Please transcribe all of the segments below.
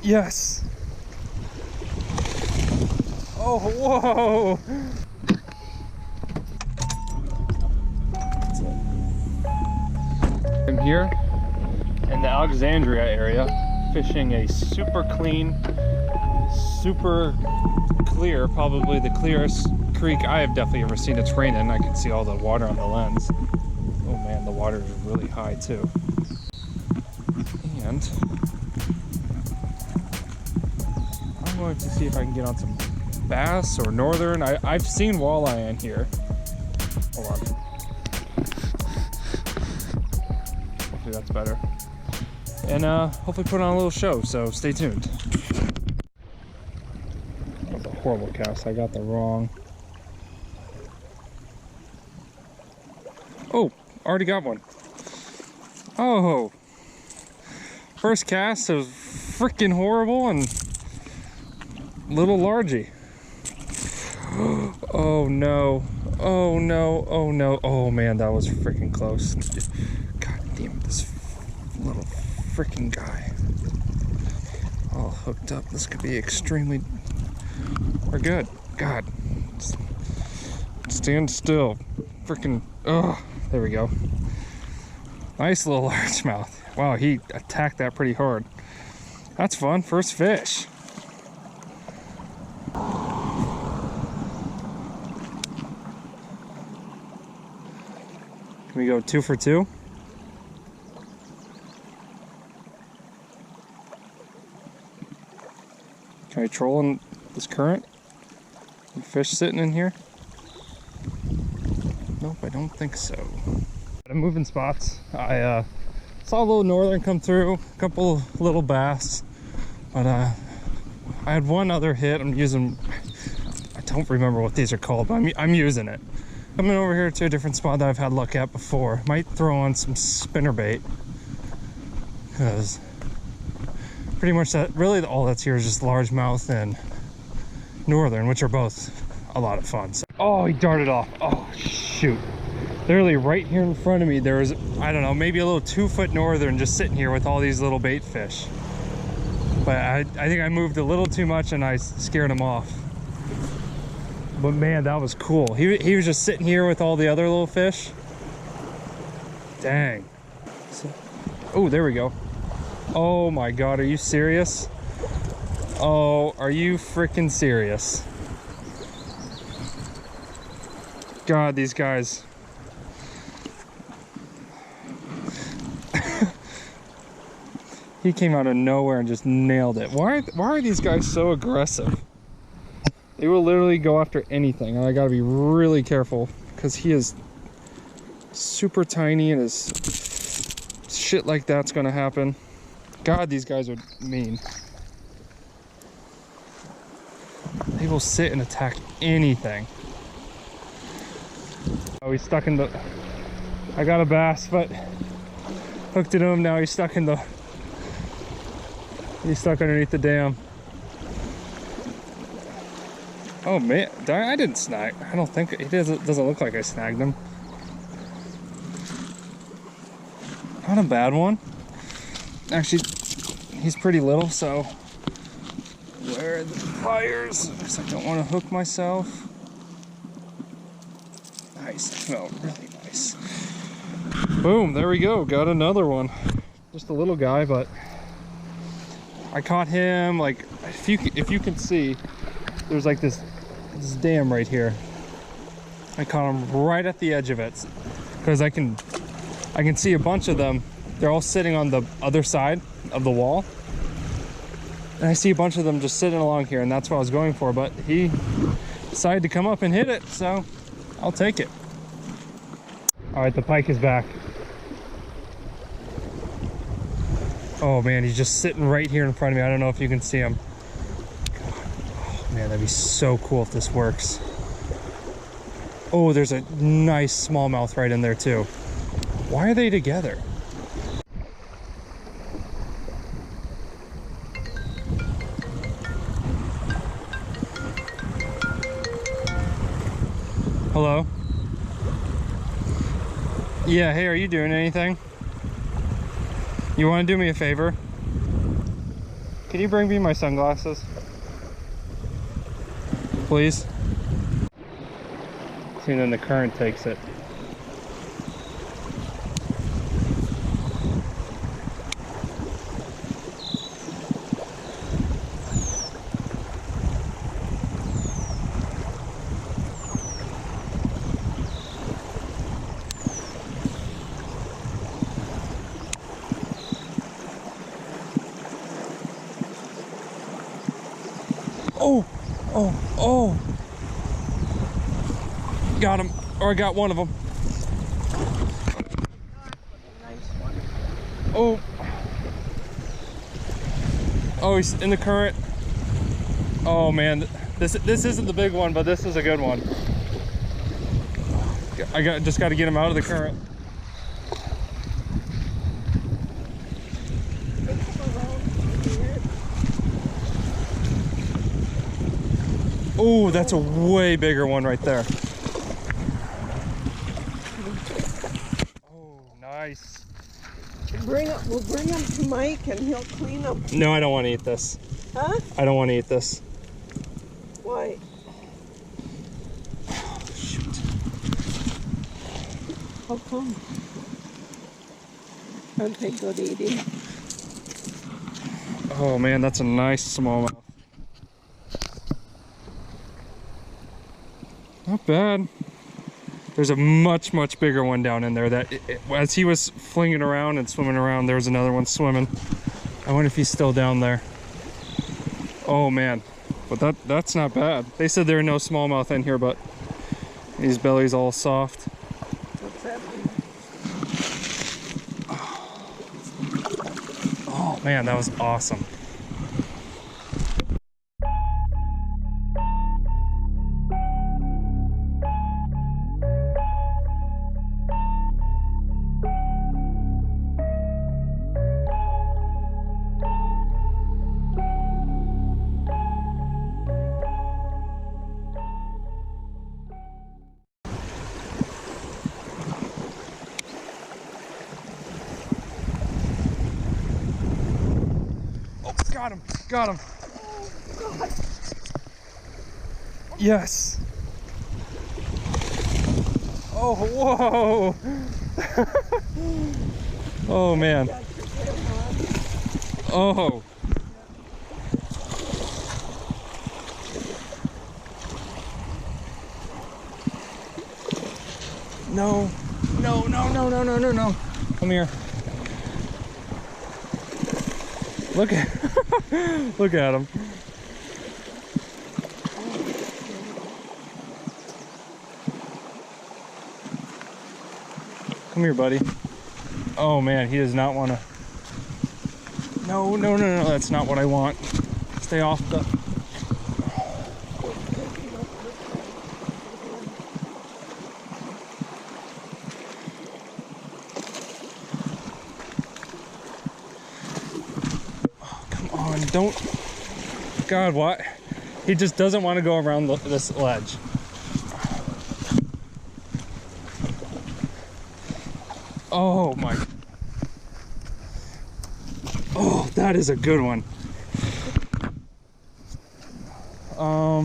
Yes. Oh, whoa. I'm here in the Alexandria area, fishing a super clean, super clear, probably the clearest creek I have definitely ever seen. It's raining. I can see all the water on the lens. Oh man, the water is really high too. And I'm going to see if I can get on some bass or northern. I've seen walleye in here. Hold on. Hopefully that's better. And hopefully put on a little show, so stay tuned. That was a horrible cast. I got the wrong. Oh, already got one. Oh, first cast was freaking horrible and little largy. Oh no, oh no, oh no. Oh man, that was freaking close. God damn it, this little freaking guy. All hooked up. This could be extremely... We're good. God. Stand still. Freaking... Oh, there we go. Nice little largemouth. Wow, he attacked that pretty hard. That's fun. First fish. Can we go 2 for 2? Can I troll in this current? Fish sitting in here? Nope, I don't think so. I'm moving spots. I saw a little northern come through, a couple little bass, but I had one other hit. I'm using, I don't remember what these are called, but I'm using it. Coming over here to a different spot that I've had luck at before. Might throw on some spinnerbait, because pretty much that really all that's here is just largemouth and northern, which are both a lot of fun. So, oh, he darted off. Oh shoot. Literally right here in front of me there was, I don't know, maybe a little 2-foot northern just sitting here with all these little bait fish. But I think I moved a little too much and I scared him off. But man, that was cool. He was just sitting here with all the other little fish. Dang. So, oh, there we go. Oh my God, are you serious? Oh, are you freaking serious? God, these guys. He came out of nowhere and just nailed it. Why are these guys so aggressive? They will literally go after anything, and I gotta be really careful because he is super tiny and his shit like that's gonna happen. God, these guys are mean. They will sit and attack anything. Oh, he's stuck in the... I got a bass, but hooked it to him. Now he's stuck in the... He's stuck underneath the dam. Oh man, I didn't snag. I don't think it doesn't look like I snagged him. Not a bad one. Actually, he's pretty little, so where are the pliers? Because I don't want to hook myself. Nice, that felt really nice. Boom, there we go. Got another one. Just a little guy, but I caught him like, if you can see, there's like this dam right here. I caught him right at the edge of it because I can see a bunch of them. They're all sitting on the other side of the wall, and I see a bunch of them just sitting along here, and that's what I was going for, but he decided to come up and hit it, so I'll take it. All right, the pike is back. Oh man, he's just sitting right here in front of me. I don't know if you can see him. Man, that'd be so cool if this works. Oh, there's a nice smallmouth right in there too. Why are they together? Hello? Yeah, hey, are you doing anything? You want to do me a favor? can you bring me my sunglasses? Please? See, and then the current takes it. Oh, oh, oh. Got him, or I got one of them. Oh. Oh, he's in the current. Oh man, this isn't the big one, but this is a good one. Just got to get him out of the current. Oh, that's a way bigger one right there. Oh, nice. We'll bring them to Mike and he'll clean them. No, I don't want to eat this. Huh? I don't want to eat this. Why? Oh, shoot. How come? Aren't they good eating? Oh man, that's a nice smallmouth. Not bad. There's a much bigger one down in there that as he was flinging around and swimming around, there was another one swimming. I wonder if he's still down there. Oh man, but that's not bad. They said there are no smallmouth in here, but his belly's all soft. What's that mean? Oh man, that was awesome. Got him, got him. Oh, God. Yes. Oh, whoa. Oh, man. Oh. No, no, no, no, no, no, no, no. Come here. Look at look at him. Come here, buddy. Oh man, he does not want to. No, no, no, no, that's not what I want. Stay off the. Don't, God, what? He just doesn't want to go around this ledge. Oh my. Oh, that is a good one. I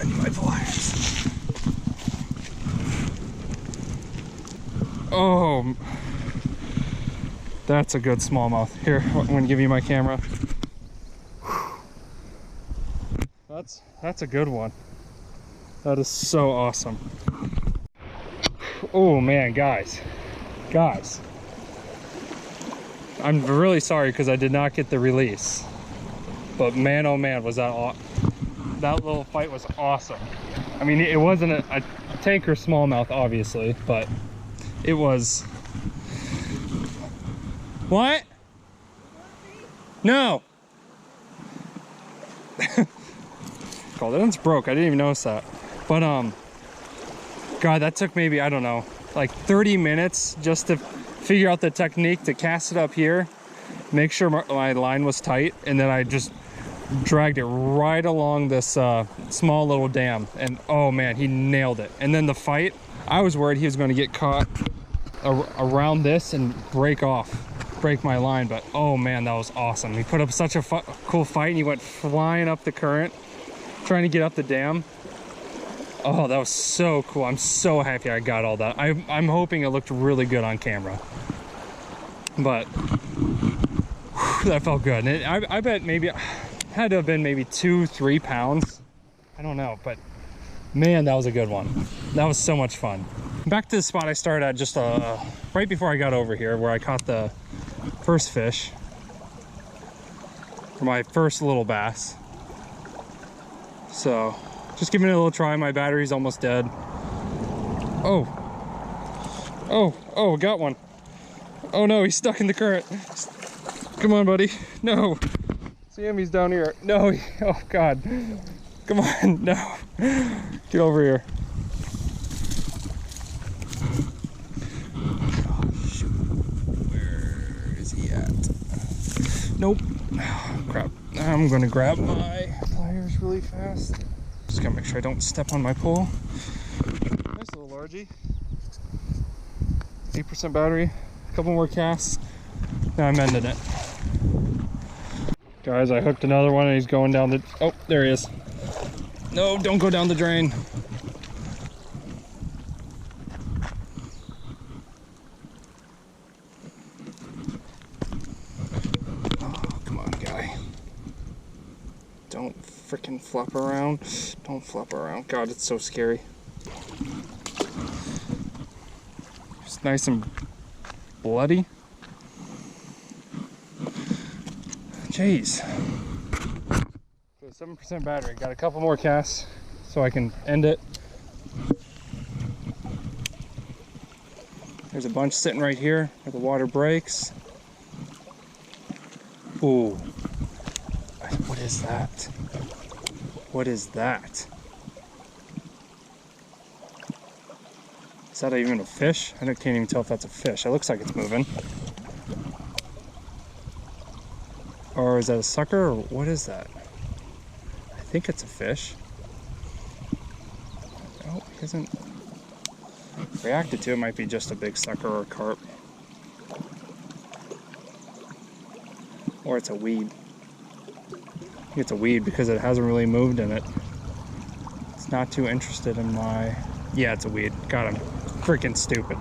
need my pliers. Oh. That's a good smallmouth. Here, I'm gonna give you my camera. That's a good one. That is so awesome. Oh man, guys. I'm really sorry because I did not get the release. But man, oh man, was that little fight was awesome. I mean, it wasn't a tanker smallmouth, obviously, but it was. What? No. Oh, that one's broke. I didn't even notice that. But God, that took maybe, I don't know, like 30 minutes just to figure out the technique to cast it up here, make sure my line was tight, and then I just dragged it right along this small little dam. And oh man, he nailed it. And then the fight, I was worried he was going to get caught around this and break off. break my line, but oh man, that was awesome. He put up such a cool fight, and he went flying up the current, trying to get up the dam. Oh, that was so cool. I'm so happy I got all that. I'm hoping it looked really good on camera. But whew, that felt good. And I bet maybe it had to have been maybe 2-3 pounds. I don't know, but man, that was a good one. That was so much fun. Back to the spot I started at just right before I got over here, where I caught the first fish for my first little bass. So just giving it a little try. My battery's almost dead. Oh, got one. Oh no, he's stuck in the current. Come on, buddy. No. See him, he's down here. No, oh God. Come on, no. Get over here. Oh, shoot. Where is he at? Nope. Oh, crap. I'm gonna grab my pliers really fast. Just gotta make sure I don't step on my pole. Nice little largie. 8% battery. A couple more casts. Now I'm ending it. Guys, I hooked another one and he's going down the... Oh, there he is. No, don't go down the drain. Oh, come on, guy. Don't freaking flop around. Don't flop around. God, it's so scary. It's nice and bloody. Jeez. So 7% battery. Got a couple more casts so I can end it. There's a bunch sitting right here where the water breaks. Ooh. What is that? What is that? Is that even a fish? I can't even tell if that's a fish. It looks like it's moving. Or is that a sucker, or what is that? I think it's a fish. Oh, he hasn't reacted to it. Might be just a big sucker or a carp. Or it's a weed. I think it's a weed because it hasn't really moved in it. It's not too interested in my... Yeah, it's a weed. Got him. Freaking stupid.